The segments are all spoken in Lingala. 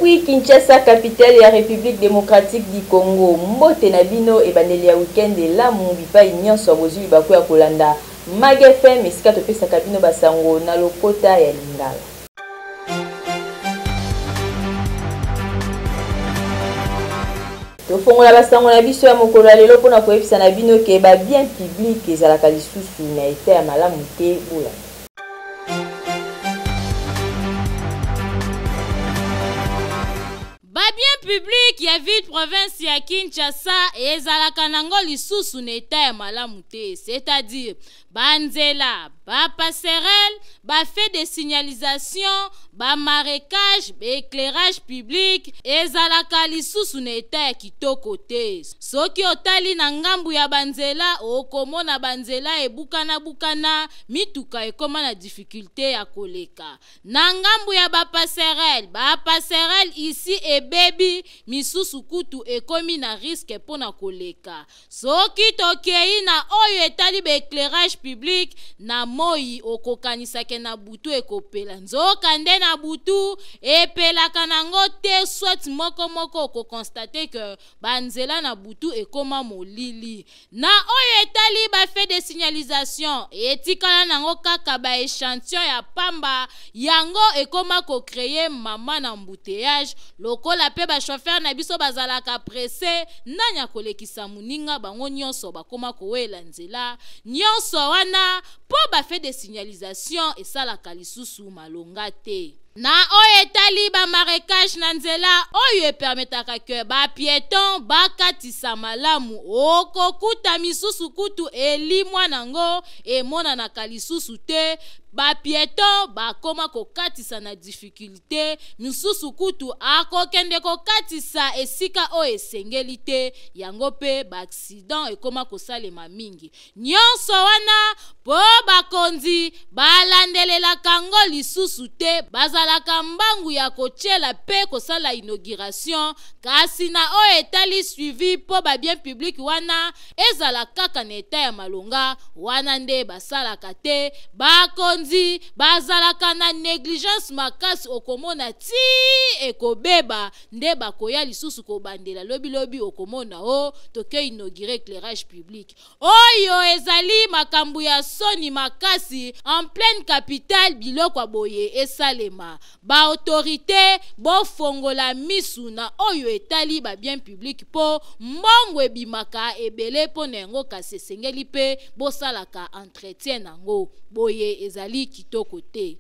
Depuis Kinshasa, capitale ya République démocratique du Congo, mbote na bino ebandeli ya weekend lamu bipai nyonso abozuli bakoya kolanda Mag FM esika topesaka bino basango na lokota ya Lingala. Tofongola basango na biso ya mokolo ya lelo mpona koyebisa na bino ke ba bien public ezalaka lisusu na ete ya malamu te bula. Bien public ya ville province ya Kinshasa ezalaka nango lisusu na eta ya malamu te, c'est-à-dire banzela, ba passerelle, ba fait de signalisation, ba marécage, ba éclairage public ezalaka lisusu na eta ya kitoko te. Soki otali na ngambu ya banzela okomona banzela ebukana mituka ekoma na difficulté ya koleka. Na ngambu ya ba passerelle ici ebebi misusu kutu ekomi na risque pona koleka. Soki tokei na oyo etali ba éclairage public na moi okokanisake na butu ekopela. Nzoka nde na butu epelaka nango te, soit moko okokonstate que banzela na butu ekoma molili. Na oyo etali ba fait de signalisation etikala nango kaka ba échantillon ya pamba yango ekoma ko créer mama na embouteillage lokola pe ba chauffeur na biso bazalaka pressé nanya kolekisa muninga bango nyonso bakoma kowela nzela nyonso wana po ba fait de signalisation esalaka lisusu malonga te. Na oyo etali ba marécage na nzela oyo permetaka ke ba piéton bakatisa malamu okokuta misusu kutu elimwa nango emonanaka lisusu te. Ba piéton bakoma kokatisa na difficulté misusu kutu akokende kokatisa esika o esengeli te yango pe ba accident ekoma kosalema mingi nyonso wana po bakonzi balandelela kango lisusu te bazalaka mbangu ya kotiela pe kosala inauguration kasi na o etali suivi po ba bien public wana ezala kaka na eta ya malonga wana nde basalaka te bakonzi bazalaka na négligence makasi okomona ti ekobeba nde bakoya lisusu kobandela lobi okomona o toke inaugurer éclairage public oyo ezali makambu ya soni makasi en pleine capitale biloko boye esalema ba autorité bofongola misu na oyo etali ba bien public po mbongo ebimaka ebele po nengo kasi esengeli pe bosalaka entretien nango boye ezali kitoko te.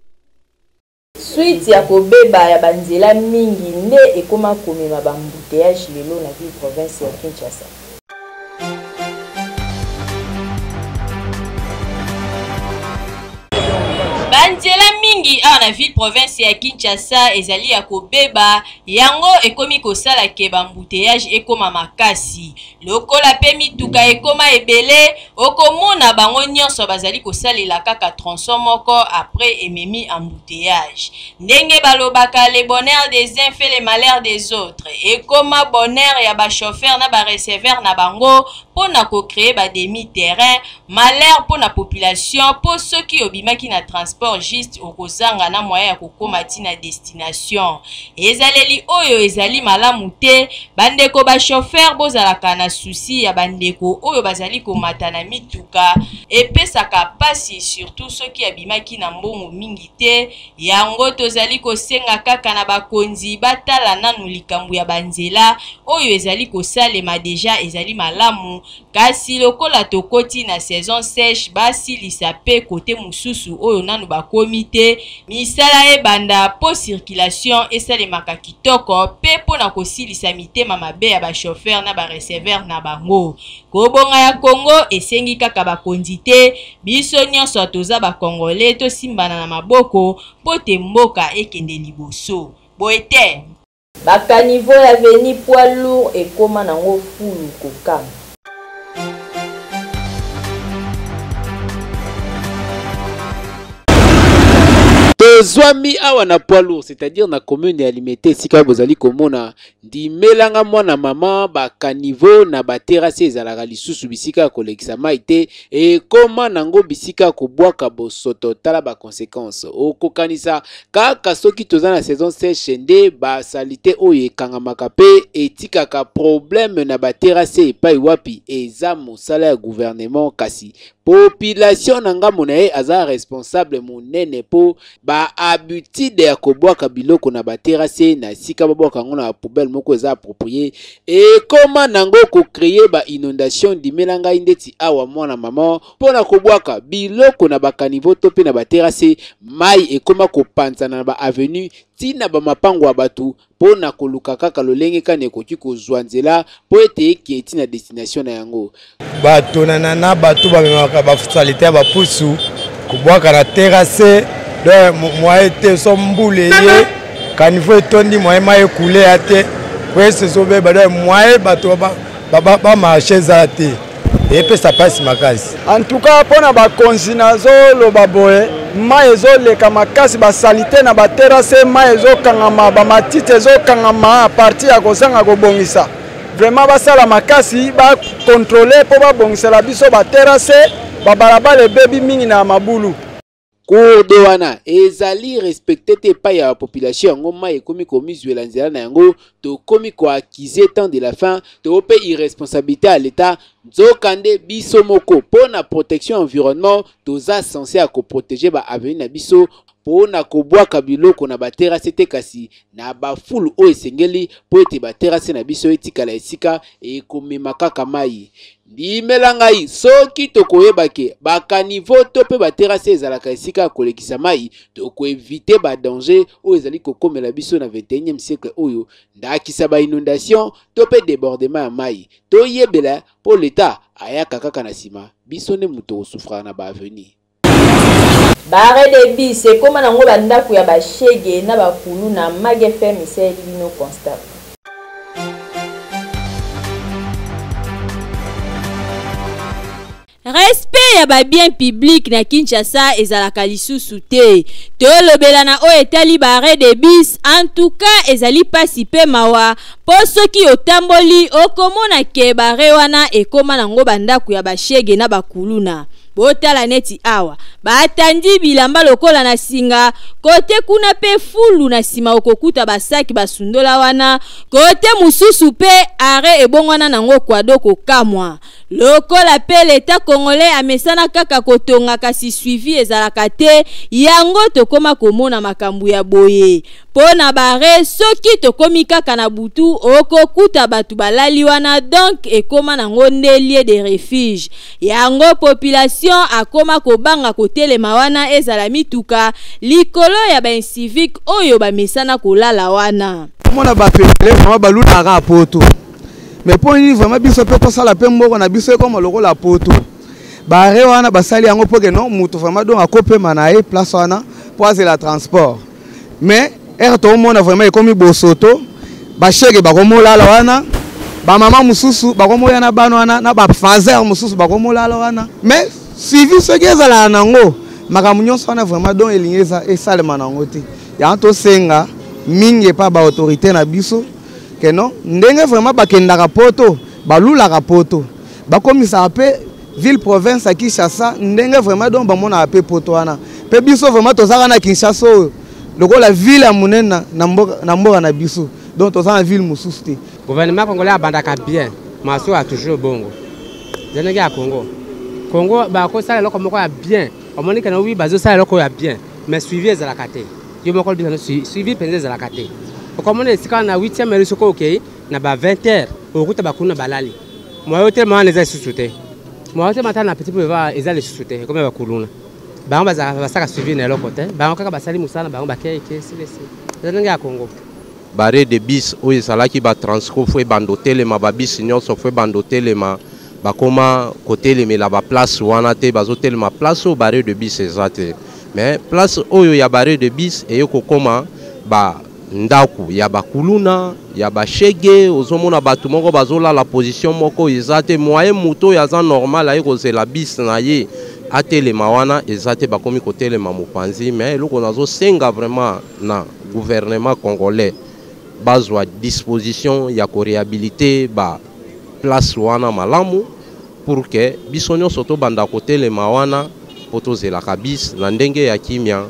Suite ya kobeba ya banzela mingi nde ekoma komema ba embouteillage lelo na ville province ya Kinshasa. Banzela mingi awa na ville province ya Kinshasa ezali ya kobeba yango ekomi kosala ke ba embouteillage ekoma makasi lokola pe mituka ekoma ebele okomona bango nyonso bazali kosalela kaka tronçon moko après ememi embouteillage ndenge balobaka le bonheur des uns fait le malheur des autres ekoma bonheur ya ba chauffeur na ba receveur na bango pona ko créer ba demi terrain malheur pona population po soki obimaki na transport juste okozanga na moyen ya kokoma tina destination ezaleli oyo ezali malamu te bandeko ba chauffeur bozalaka na souci ya bandeko oyo bazali komata na mituka epesaka pasi surtout soki abimaki na mbongo mingi te yango tozali kosenga kaka na bakonzi batala nanu likambo ya banzela oyo ezali kosalema deja ezali malamu kasi lokola tokoti na saison sèche basilisa pe kote mususu oyo nanu bakomi te misala ebanda po circulation esalemaka kitoko pe pona kosilisa mitema mabe ya ba chauffeur na ba receveur na bango kobonga ya Congo esengi kaka bakonzi te biso nyonso toza ba Congolais tosimbana na maboko po te mboka ekende liboso boete bakanivo ya veni poids lourd ekoma nango fulu kokama. Tozwami awa na poids lourd, c'est-à-dire na commune ya limité sika bozali komona ndimelanga mwana mama ba caniveau na ba terrasse ezalaka lisusu bisika kolekisa mai te e koma nango bisika kobwaka bosoto tala ba conséquences okokanisa kaka soki toza na saison sèche nde ba salité oyo ekangamaka pe etikaka problème na ba terrasse epai wapi eza mosala ya gouvernement kasi population nanga monaye aza responsable monene po ba habitude ya kobwaka biloko na ba terrasse na sika babwaka ngo na poubelle moko eza approprié e koma nango ko créer ba inondation dimelanga indeti awa mwana mama pona kobwaka biloko na ba caniveau to pe na ba terrasse mai ekoma kopanzana na ba avenue tina ba mapango ya batu pona koluka kaka lolenge kane koki kozwa nzela po ete eketi na destination na yango bato na bato bamemaka basalite ya bapusu kobwaka na terrasse donc moye te so mbule ye caniveau etondi moye mai ekule ya te po ese ezobeba donc moye bato bamarche eza te epesa mpasi makasi. En tout cas mpona bakonzi nazoloba boye mai ezoleka makasi basalite na baterase mai ezokangama bamatiti ezokangama parti ya kozanga kobongisa vraiment basala makasi bakontrole mpo babongisela biso baterase babalabala ebebi mingi na mabulu. Cour de wana ezali respecté te pa ya population yango mai ekomi komizwela nzela na yango to komi ko accuser tant de la fin to pe irresponsabilité à l'état nzokande biso moko pona protection environnement toza censé à protéger ba avenir na biso pona kobwaka biloko na ba terrasse te kasi na ba fulu o esengeli po ete ba terrasse na biso etikala esika e komema kaka mai ndimelangai soki tokoyebake ba caniveau to pe ba terrasse ezalaka esika kolekisa mai toko éviter ba danger o ezali kokomela biso na 21e siècle oyo ndakisa ba inondation to pe débordement ya mai to yebela po l'état ayaka kaka na sima biso ne muto osufra na ba avenir. Barre de bis ekoma nango bandako ya bashege na bakulu na Mag FM iseli bino constat. Respect ya ba bien public na Kinshasa ezalaka lisusu te. Tolobela na o etali barre de bis en tout cas ezali pasi pe mawa po soki otamboli okomona ke barre wana ekoma nango bandako ya bashege na bakuluna. Botala neti awa batandi bilamba lokola na singa kote kuna pe fulu na sima okokuta basaki basundola wana kote mususu pe are ebongwana nango kwado kokamwa lokola pe leta congolais amesana kaka kotonga kasi suivi ezalaka te yango tokoma komona makambu ya boye pona bare soki tokomi kaka na butu okokuta batu balali wana donc ekoma nango ndelie de refuge yango population akoma kobanga kotelema wana ezala mituka likolo ya ba civique oyo bamesana kolala wana mona ba pepele mama baluna ka poto mais pour ni vraiment biso pe tosala pe mboko na biso comme lokola poto bare wana basali yango poke non mutu vraiment donc akopema na e place wana pour la transport mais to mona vraiment ekomi bosoto bashege bakomolala wana ba mama mususu bakomoya na bana wana na ba fazer mususu bakomolala wana mais suivi ce qui ezala nango makambo nyonso wana vraiment donc elingeza esalema nango te ya to senga mingi pa ba autorité na biso que non ndenge vraiment bakendaka poto balulaka poto bakomisa pe ville province à Kinshasa ndenge vraiment donc bamona pe poto wana pe biso vraiment tozaka na Kinshasa lokola ville ya munena na mboka na biso donc tozaka na ville mususu te gouvernement congolais abandaka bien maso a toujours bongo zenenge ya Congo ba ko sala loko moko ya bien omoni kana wi bazo sala loko ya bien mais suivi ezalaka te yo moko bizana suivi penze ezalaka te okomona sika na 8e heure soko okay na ba 20h okuta bakuna balali moyo te mwana eza susute moyo te matana na petit peu va eza le susute comme bakuluna bango bazaka suivi na loko te bango kaka basali musana bango bakeke silesi zenenge ya Congo barre de bis oyo ezalaki ba transco fo bandotelema ba bis nyonso fo bandotelema bakoma kotelemela ba place wana te bazotelema place au barre de bis ezate mais place oyo ya barre de bis eyoko koma ba ndaku ya bakuluna ya bashege ozomona batu moko bazola la position moko ezate moyen moto ya za normal ayeko zela bis na ye atelema wana eza te bakomi kotelema mopanzi mais eloko nazosenga vraiment na gouvernement congolais bazwa disposition ya koréhabilité ba place wana malamu pour que biso nyonso tobanda kotelema wana po tozelaka bis na ndenge ya kimia.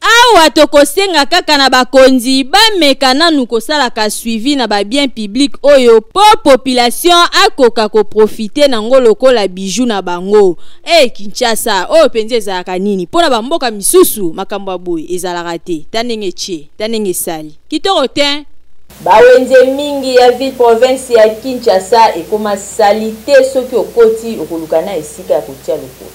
Awa tokosenga kaka na bakonzi bameka nanu kosalaka suivi na ba bien public oyo po population akoka ko profiter na ngoloko la bijou na bango. Kinshasa oyo penze ezalaka nini pona ba mboka misusu makambo boy ezalaka te tanenge sali kitoko te. Bawenze mingi ya ville province ya Kinshasa ekoma salite soki okoti okolukana esika ya kotia lokolo.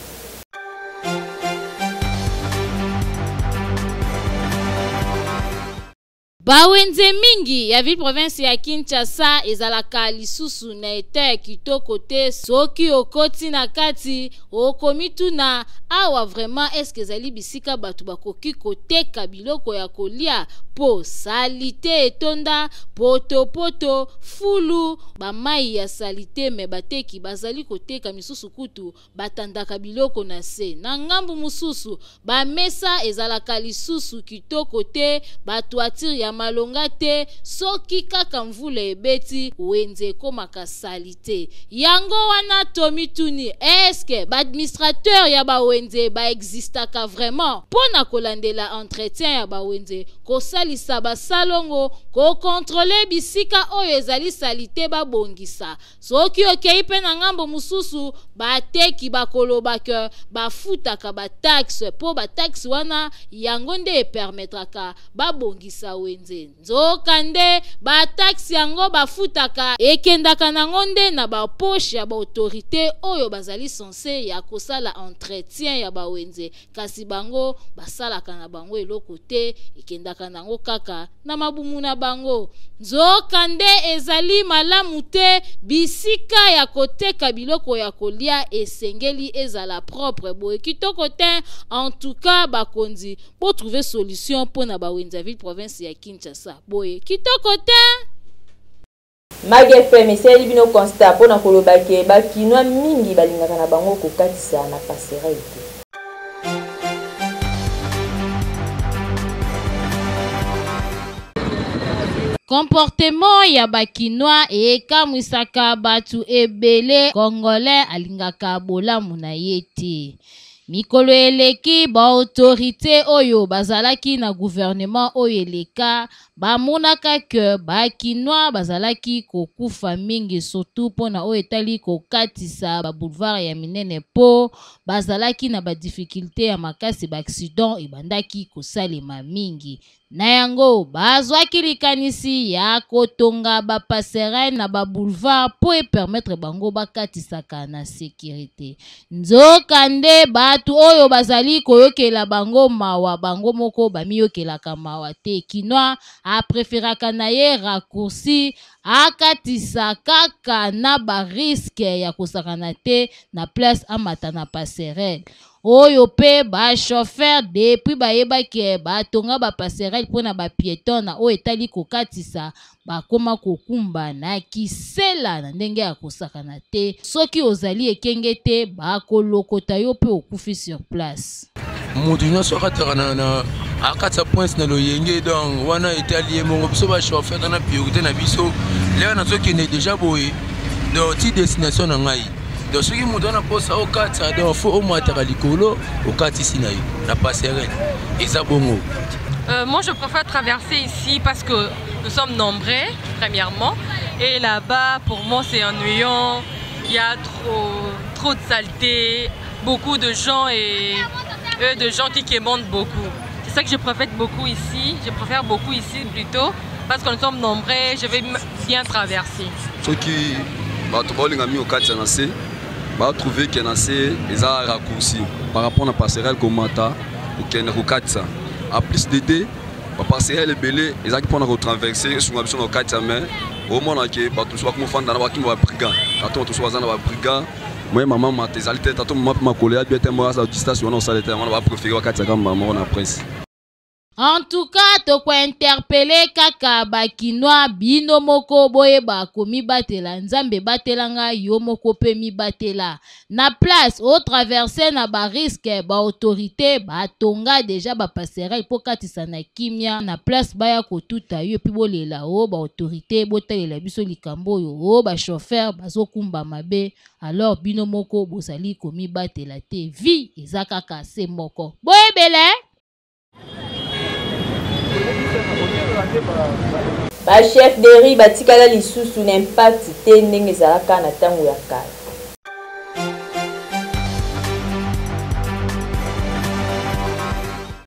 Bawenze mingi ya ville province ya Kinshasa ezalaka lisusu na ete kitoko te soki okoti na kati okomitu na awa vraiment eske ezali bisika batu bakoki koteka biloko ya kolia po salite etonda poto fulu bamai ya salite me bateki bazali koteka misusu kutu batandaka biloko na se na ngambu mususu bamesa ezalaka lisusu kitoko te batu atiri ya malonga te soki kaka mvula ebeti wenze komaka salite yango wana tomituni eske administrateur ya bawenze existaka vraiment pona kolandela entretien ya bawenze kosalisa basalongo ko kontrole bisika oyo ezali salite babongisa soki okei pe na ngambo mususu bateki bakoloba ke bafutaka bataxe po bataxe wana yango nde epermetraka babongisa wenze nzokande bataxe yango bafutaka ekendaka nango nde na baposhe ya baautorité oyo bazali sense ya kosala entretien ya bawenze kasi bango basalaka na bango eloko te ekendaka nango kaka na mabumu na bango nzokande ezali malamu te bisika ya koteka biloko ya kolia esengeli ezala propre boye kitoko te en tout cas bakonzi po trouver solution pona bawenza ville province ya Kinshasa boye kitoko te. Mage FM eseli bino constat pona koloba ke bakinwa mingi balingaka na bango kokatisa na passerelle te. Comportement ya bakinois ekamwisaka batu ebele congolais alingaka bolamu na yete. Mikolo eleki ba autorité oyo bazalaki na gouvernement oyo eleka bamonaka ke bakinois bazalaki kokufa mingi surtout pona oyo etali kokatisa ba boulevard ya minene po bazalaki na ba difficulté ya makasi ba accident ebandaki kosalema mingi. Na yango bazwaki likanisi ya kotonga ba passerelle na ba boulevard po permettre bango bakatisaka na sécurité. Nzokande batu oyo bazali koyokela bango mawa bango moko bamiyokelaka mawa te. Kinois a préféraka na ye raccourci akatisa kaka na ba risque ya kosakana te na place amata na passerelle. Oyo pe ba chauffeur depuis bayeba ke batonga ba passerelle pona ba piéton na o etali kokatisa bakoma kokumba na kisela na ndenge ya kosakana te soki ozali ekenge te bakolokota yo pe okufi sur place. Mutu nyonso akataka na akatisa points na loyenge donc wana etali mongo biso ba chauffeur na priorité na biso leo nazokende déjà boye donc ti destination na ngai. Donc ce qui me donne posa au 4 donc faut au moins likolo au 4 ici na passerelle et ça bongo. Moi je préfère traverser ici parce que nous sommes nombreux premièrement et là-bas pour moi c'est ennuyant, il y a trop de saleté, beaucoup de gens et de gens qui quémandent beaucoup. C'est ça que je préfère beaucoup ici plutôt parce que nous sommes nombreux, je vais bien traverser. Ce qui au 4 va trouver qu'il y a un raccourci par rapport à la passerelle comme Mata ou qu'il y a un raccourci. En plus d'aider, la passerelle est belle, ils ont pu retraverser sur la au 4 mais au moment où ils sont comme fan dans la brigade. Quand on soit dans la brigade, moi maman m'a tes altés, tant ma collègue bien moi à distance on a préféré 4 comme maman en presse. En tout cas, toko interpellé kaka bakinois bino moko boye ba komi batela nzambe batelanga yo moko pe mi batela na place au traverser na ba risque ba autorité ba tonga déjà ba passerelle po katisa na kimia na place baya kotuta yo pi bolela o ba autorité botalela biso likambo yo o ba chauffeur bazokumba mabe alors bino moko bosali komi batela te vie ezaka kase moko boye bele. Ba chef de riz batikala lisusu na impact te ndenge ezalaka na ntango ya kala.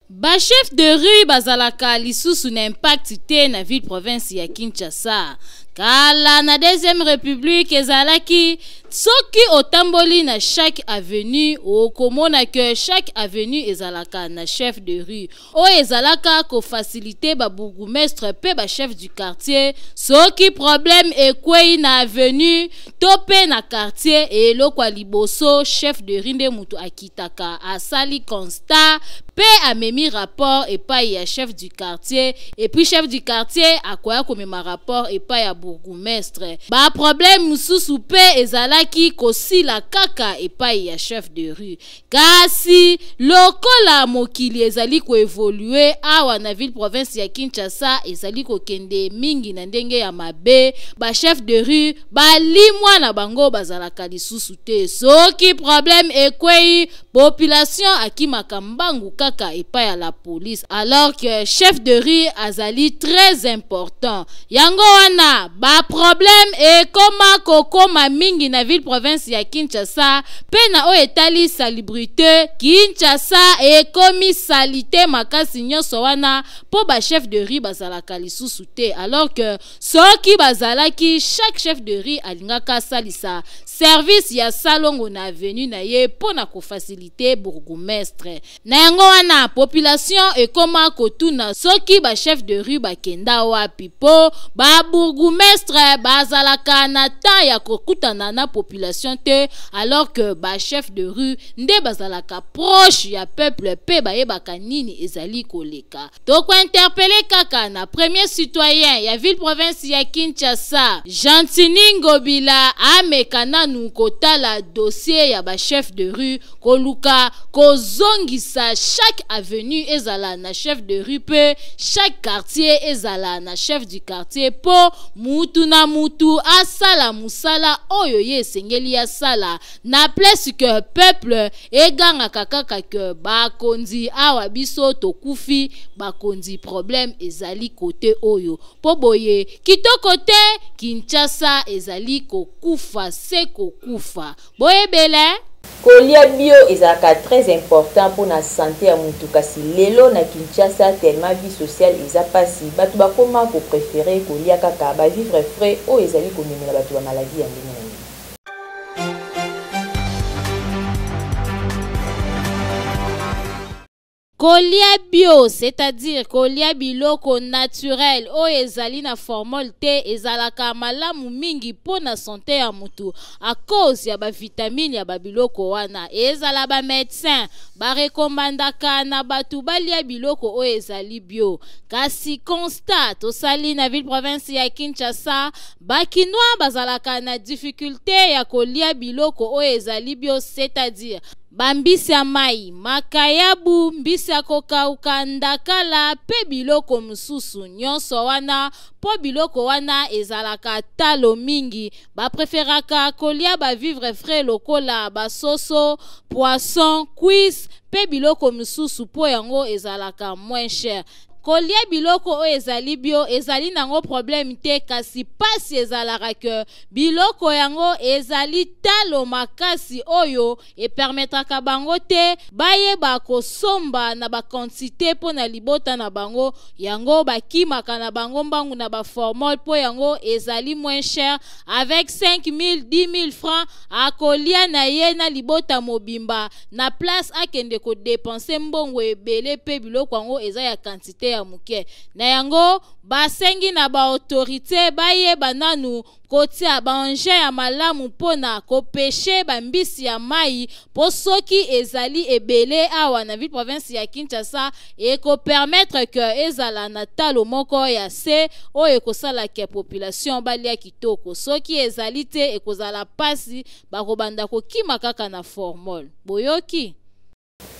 Ba chef de rue bazalaka lisusu na impact te na ville province ya Kinshasa. Kala na deuxième république ezalaki soki otamboli na chaque avenue okomona que chaque avenue ezalaka na chef de rue o ezalaka ko faciliter ba bourgmestre pe ba chef du quartier soki problème ekwei na avenue tope na quartier et lokwa liboso chef de rue nde mutu akitaka asali constat pe amemi rapport epai ya chef du quartier et puis chef du quartier akoya komema rapport epai ya bourgmestre ba problème mususu pe ezalaki kosila kaka epai ya chef de rue kasi lokola mokili ezali ko évoluer awa na ville province ya Kinshasa ezali ko kende mingi na ndenge ya mabe ba chef de rue balimwa na bango bazalaka lisusu te soki problème ekwei population akimaka mbangu kaka epai ya la police alors que chef de rue azali très important yango wana ba problème ekoma kokoma mingi na ville province ya Kinshasa pe na o etali salubrité Kinshasa ekomi salite makasi nyonso wana po ba chef de rue bazalaka lisusu te alors que soki bazalaki chaque chef de rue alingaka salisa service ya salongo na avenue na ye po na ko faciliter bourgmestre na yango wana population ekoma kotuna soki ba chef de rue bakenda wapi po ba bourgmestre bazalaka na temps ya kokutana na population te alors que ba chef de rue nde bazalaka proche ya peuple pe bayebaka nini ezali koleka toko interpeller kaka na premier citoyen ya ville province ya Kinshasa Gentini Ngobila amekana nu kotala dossier ya ba chef de rue koluka kozongisa chaque avenue ezala na chef de rue pe chaque quartier ezala na chef du quartier po mutu na mutu asala musala oyo ye sengeli ya sala na place que peuple eganga kaka que bakonzi awa biso tokufi bakonzi problème ezali côté oyo po boye kitoko te Kinshasa ezali kokufa se kokufa boye bele kolia bio ezalaka très important pour na santé ya mutu kasi lelo na Kinshasa tellement vie sociale eza pasi batu bakoma ko préférer kolia kaka ba vivre frais o ezali komemela batu ba maladie ya ndenge. Kolia bio, c'est-à-dire kolia biloko naturel o ezali na formol te ezalaka malamu mingi po na santé ya mutu à cause ya ba vitamine ya ba biloko wana ezala ba médecin ba rekomandaka na batu balia biloko o ezali bio kasi constat osali na ville province ya Kinshasa bakinois bazalaka na difficulté ya kolia biloko o ezali bio c'est-à-dire bambisi ya mai makayabu mbisi ya kokauka ndakala pe biloko mususu nyonso wana po biloko wana ezalaka talo mingi bapreferaka kolia ba vivre frais lokola basoso poisson cuisse pe biloko mususu po yango ezalaka moins cher kolia biloko o ezali bio ezali nango problème te kasi pasi ezalaka ke biloko yango ezali talo makasi oyo e permetaka bango te bayeba kosomba na ba quantité po na libota na bango yango bakimaka na bango mbangu na ba formol po yango ezali moins cher avec 5000 10000 francs akolia na ye na libota mobimba na place akende ko dépenser mbongo ebele pe biloko yango eza ya quantité ya muke na yango basengi na ba autorité bayeba nanu kotia banje ya malamu mpona kopeshe bambisi ya mai po soki ezali ebele awa na ville province ya Kinshasa ekopermettre que ezala na talo moko ya se oyo ekosalaka population balia kitoko soki ezali te ekozala pasi bakobanda kokima kaka na formule boyoki.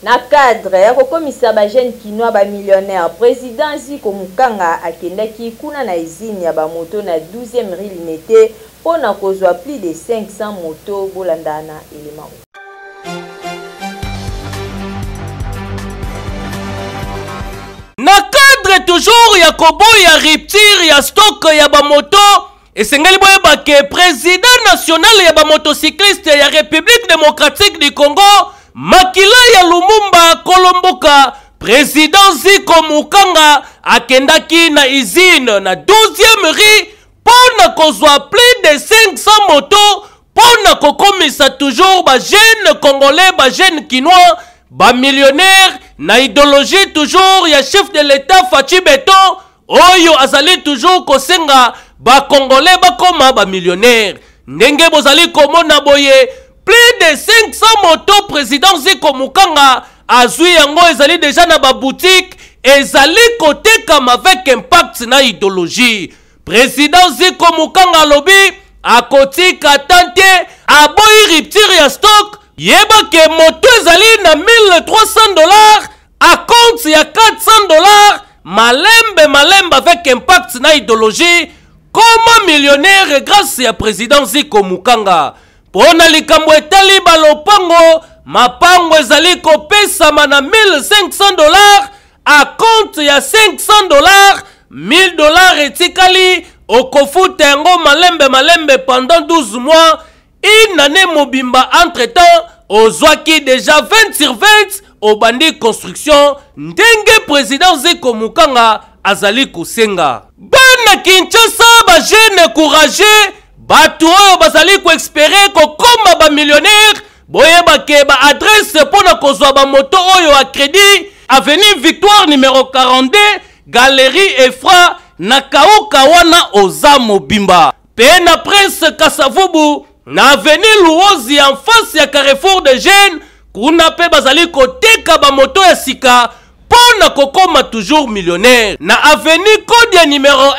Na cadre ya kokomisa ba jeune kinois ba millionnaire président Ziko Mukanga akendaki kuna na izini ya ba moto na 12e rue Limete pona kozwa plus de 500 moto bolandana élément. Na cadre toujours ya koboya rupture ya stock ya ba moto esengeli boyeba ke président national ya ba motocycliste ya République démocratique du Congo Makila ya Lumumba Kolomboka, président Ziko Mukanga akendaki na izine na 12e rue pona kozwa plus de 500 motos pona kokomisa toujours ba jeunes congolais, ba jeunes kinois, ba millionnaires na idéologie toujours ya chef de l'état Fachi Beton oyo azali toujours kosenga ba congolais bakoma ba millionnaires. Ndenge bozali komona boye plus de 500 motos président Ziko Mukanga azui yango ezali déjà na ba boutique ezali kotekama avec impact na idéologie. Président Ziko Mukanga lobi akotika tante aboyi rupture ya stock yeba ke moto ezali na $1,300 à compte ya $400 malembe avec impact na idéologie comme millionnaire grâce ya président Ziko Mukanga. Pona likambo etali balopango mapango ezali kopesama na $1,500 à compte ya $500 $1,000 etikali okofuta yango malembe pendant 12 mois. Une année mobimba entre temps ozwaki déjà 20 sur 20 au bandi construction ndenge président Ziko Mukanga azali kusenga. Bana Kinshasa ba jeune courageux batu oyo bazali ko espérer ko koma ba millionnaire boyeba ke ba adresse pona kozwa ba moto oyo a crédit avenue Victoire numéro 42 Galerie Efra na kauka wana oza mobimba pe na Prince Kasavubu na avenue Luozi en face ya Carrefour de Jeunes kuna pe bazali koteka ba moto ya sika pona kokoma toujours millionnaire na avenue Kodia numéro 1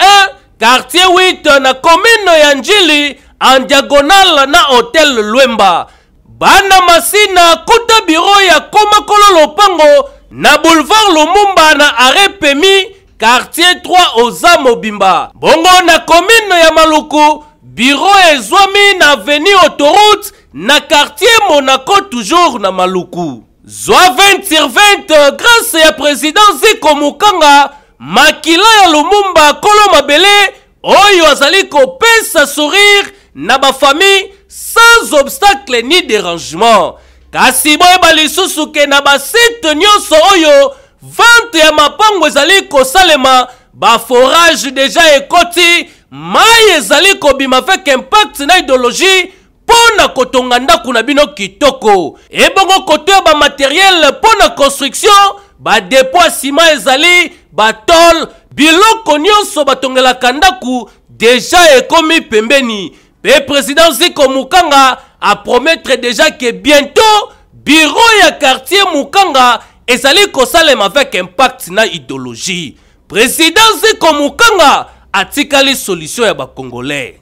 quartier 8 na commune ya Njili en diagonale na Hotel Lwemba. Bana masina kuta bureau ya Koma Kololo Pango na boulevard Lumumba na arrêt Pemi quartier 3 oza mobimba. Bongo na commune ya Maluku bureau ezwami na avenue Autoroute na quartier Monaco toujours na Maluku. Zwa 20 sur 20 grâce ya président Ziko Mukanga makila ya Lumumba kolo mabele oyo azali kopesa sourire na ba famille sans obstacle ni dérangement. Kasi boyeba lisusu ke na ba site nyonso oyo vente ya mapango ezali kosalema ba forage déjà ekoti mai ezali kobima avec impact na idéologie pona kotonga ndaku na bino kitoko. Ebongo koto ya ba matériel pona construction ba dépôt ciment ezali ba tol biloko nyonso batongelaka ndaku déjà ekomi pembeni. Pe président Ziko Mukanga a promettre déjà que bientôt bureau ya quartier Mukanga ezali kosalema avec impact na idéologie. Président Ziko Mukanga atikali solution ya ba Congolais.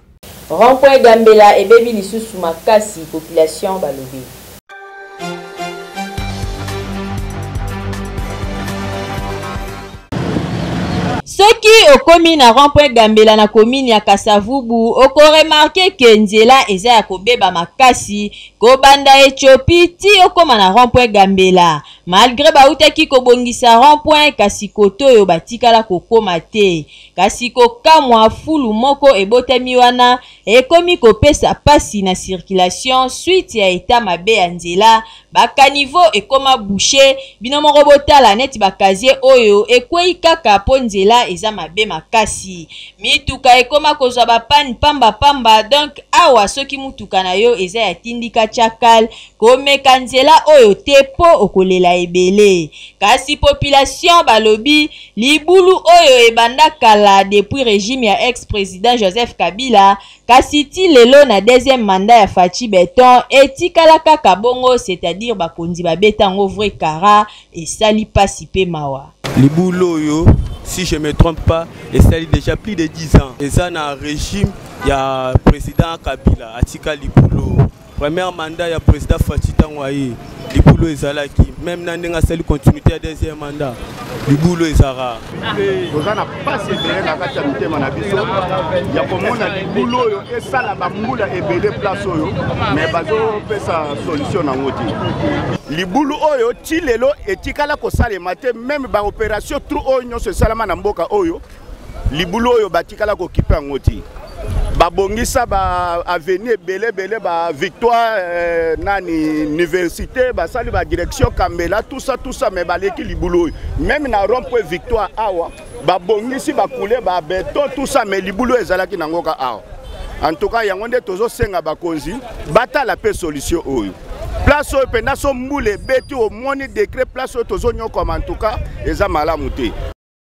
Rond-point Gambela ebebi lisusu makasi population balobi. Soki okomi na rond-point Gambela na commune ya Kasavubu oko remarquer que nzela eza ya kobeba makasi kobanda Ethiopie ti okoma na rond-point Gambela malgré bautaki kobongisa rond-point kasi koto yo batikala kokoma te kasi kokamwa fulu moko ebotami wana ekomi kopesa pasi na circulation suite ya eta mabe ya nzela bakanivo ekoma bouché bino moko botala neti bakazie oyo ekwei kaka po nzela eza mabe makasi mituka ekoma kozwa bapani pamba donc awa soki mutuka na yo eza ya tindika chakal komeka nzela oyo te po okolela ebele. Kasi population balobi libulu oyo ebanda kala depuis régime ya ex-président Joseph Kabila kasi ti lelo na deuxième mandat ya Fachi Beton etikala kaka bongo, c'est-à-dire bakonzi babetango vrai kara esali pasi pe mawa. Libulu oyo, si je me trompe pas, esali déjà plus de 10 ans. Et ça na régime ya président Kabila atika libulu. Premier mandat ya président Fachi Tangwaye, libulu ezalaki même na ndenga sali continuité ya deuxième mandat. Libulu ezara. Ozana passe ebele na kati ya mitema na biso. Ya komona libulu oyo esala bambula ebele place oyo, mais bazo pesa solution na ngoti. Libulu oyo ti lelo etikala kosalema te, même ba opération trou oyo nyonso esalama na mboka oyo. Libulu oyo batikala kokipe yango ti. Babongisa ba avenue bele ba victoire nani université ba sali ba direction Kambela tout ça mais baleki libulu même na rond-point victoire awa babongisi ba couler ba béton tout ça mais libulu ezalaki nangoka awa. En tout cas yango nde tozo senga bakonzi bata la pe solution oyo place oyo penda so mbule beti au moni décret place oyo tozo nyoko en tout cas eza malamu te.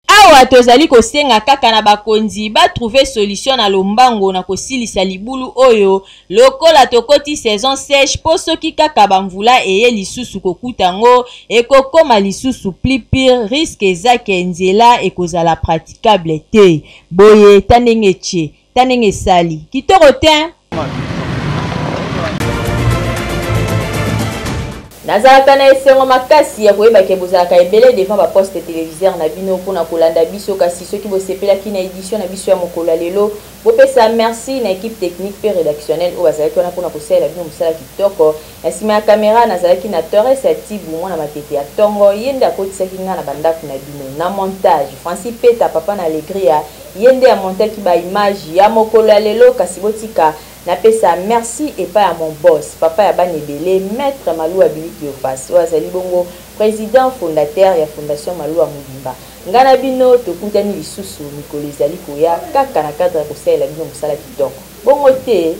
Awa tozali kosenga kaka na bakonzi ba trouver solution na lombango na kosilisa libulu oyo lokola tokoti saison sèche po soki kaka bamvula eye lisusu kokutango ekokoma lisusu plus pire risque ezake nzela ekozala praticable te boye tanenge tche tanenge sali kitoko te. Nazalaka na esengo makasi ya koyeba ke bozalaka ebele devant ba poste téléviseur na bino mpona kolanda biso kasi soki bosepelaki na édition na biso ya mokolo ya lelo bopesa merci na équipe technique pe rédactionnelle oyo bazalaki wana mpona kosalela bino mosala kitoko. Na nsima ya kamera nazalaki na Torres ya Tibu mwana matete ya ntongo ye nde akotisaki nga na bandako na bino na montage Francis Peta papa na Alegria ye nde amontaki ba image ya mokolo ya lelo kasi botika napesa merci et pas à mon boss papa ya banebele maître Malou Abiliki Ofas wazali bongo président fondateur ya fondation Malou Amudimba ngana bino tokutani lisusu mikolo ezali koya kaka na cadre ya kosalela bino mosala kitoko bongo te.